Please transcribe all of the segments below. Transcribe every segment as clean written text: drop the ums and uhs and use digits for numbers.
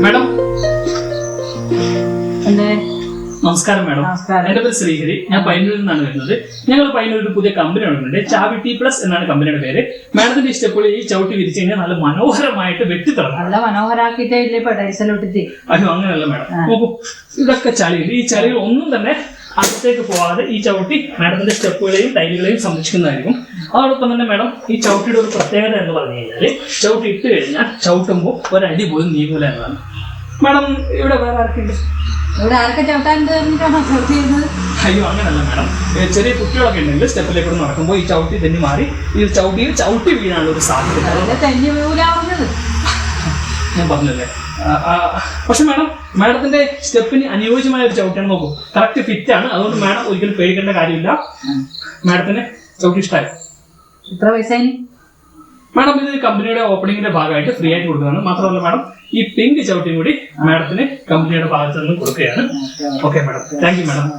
Madam നമസ്കാരം madam. എന്റെ പേര് ശ്രീഹരി. ഞാൻ പയ്യന്നൂരിൽ നിന്നാണ് വരുന്നത്. ഞങ്ങൾ പയ്യന്നൂരിൽ ഒരു പുതിയ കമ്പനി തുടങ്ങുന്നുണ്ട്. ചാവി ടി പ്ലസ് എന്നാണ് കമ്പനിയുടെ പേര്. മാഡത്തിന്റെ ഇഷ്ടപ്പെട്ട് ഈ ചവിട്ടി വിരിച്ചു കഴിഞ്ഞാൽ നല്ല മനോഹരമായിട്ട് വെട്ടിത്തരണം. നല്ല മനോഹരാക്കിട്ടേ അയ്യോ അങ്ങനെയല്ല മാഡം. നോക്കൂ, ഇതൊക്കെ ചളിയിൽ. ഈ ചളിയിൽ ഒന്നും തന്നെ അകത്തേക്ക് പോവാതെ ഈ ചവിട്ടി മാഡത്തിന്റെ സ്റ്റെപ്പുകളെയും ടൈലുകളെയും സംരക്ഷിക്കുന്നതായിരിക്കും. അതോടൊപ്പം തന്നെ മാഡം ഈ ചവിട്ടിയുടെ ഒരു പ്രത്യേകത എന്ന് പറഞ്ഞു കഴിഞ്ഞാൽ ചവിട്ടി ഇട്ട് കഴിഞ്ഞാൽ ചവിട്ടുമ്പോൾ ഒരടി പോലും നീങ്ങൂല എന്നതാണ്. മാഡം ഇവിടെ വേറെ ആർക്കുണ്ട്? ഇവിടെ ആരൊക്കെ ചവിട്ടാൻ ചവിട്ടിയിരുന്നത്? അയ്യോ അങ്ങനല്ല മാഡം. ചെറിയ കുട്ടികളൊക്കെ ഉണ്ടെങ്കിൽ സ്റ്റെപ്പിലേക്ക് നടക്കുമ്പോൾ ഈ ചവിട്ടി തന്നെ മാറി ഈ ചവിട്ടി വീഴാനുള്ള ഒരു സാധ്യത തെന്നി വീഴാവുന്നത് ഞാൻ പറഞ്ഞല്ലേ. പക്ഷെ മാഡം, മാഡത്തിന്റെ സ്റ്റെപ്പിന് അനുയോജ്യമായ ഒരു ചവിട്ടിയാണ്. നോക്കൂ, കറക്റ്റ് ഫിറ്റ് ആണ്. അതുകൊണ്ട് മാഡം ഒരിക്കലും പേടിക്കേണ്ട കാര്യമില്ല. മാഡത്തിന് ചവിട്ടി ഇഷ്ടമായി. എത്ര പൈസ? മാഡം ഇത് കമ്പനിയുടെ ഓപ്പണിംഗിന്റെ ഭാഗമായിട്ട് ഫ്രീ ആയിട്ട് കൊടുക്കുന്നതാണ്. മാത്രമല്ല മാഡം, ഈ പിങ്ക് ചവിട്ടിയും കൂടി മാഡത്തിന് കമ്പനിയുടെ ഭാഗത്ത് നിന്ന് കൊടുക്കുകയാണ്. Okay madam, thank you madam.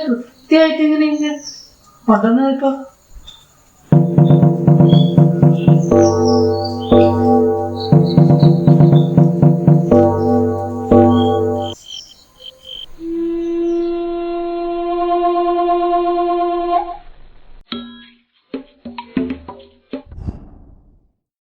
കൃത്യമായിട്ട് ഇങ്ങനെ കൊണ്ടുവന്നത് ഇപ്പൊ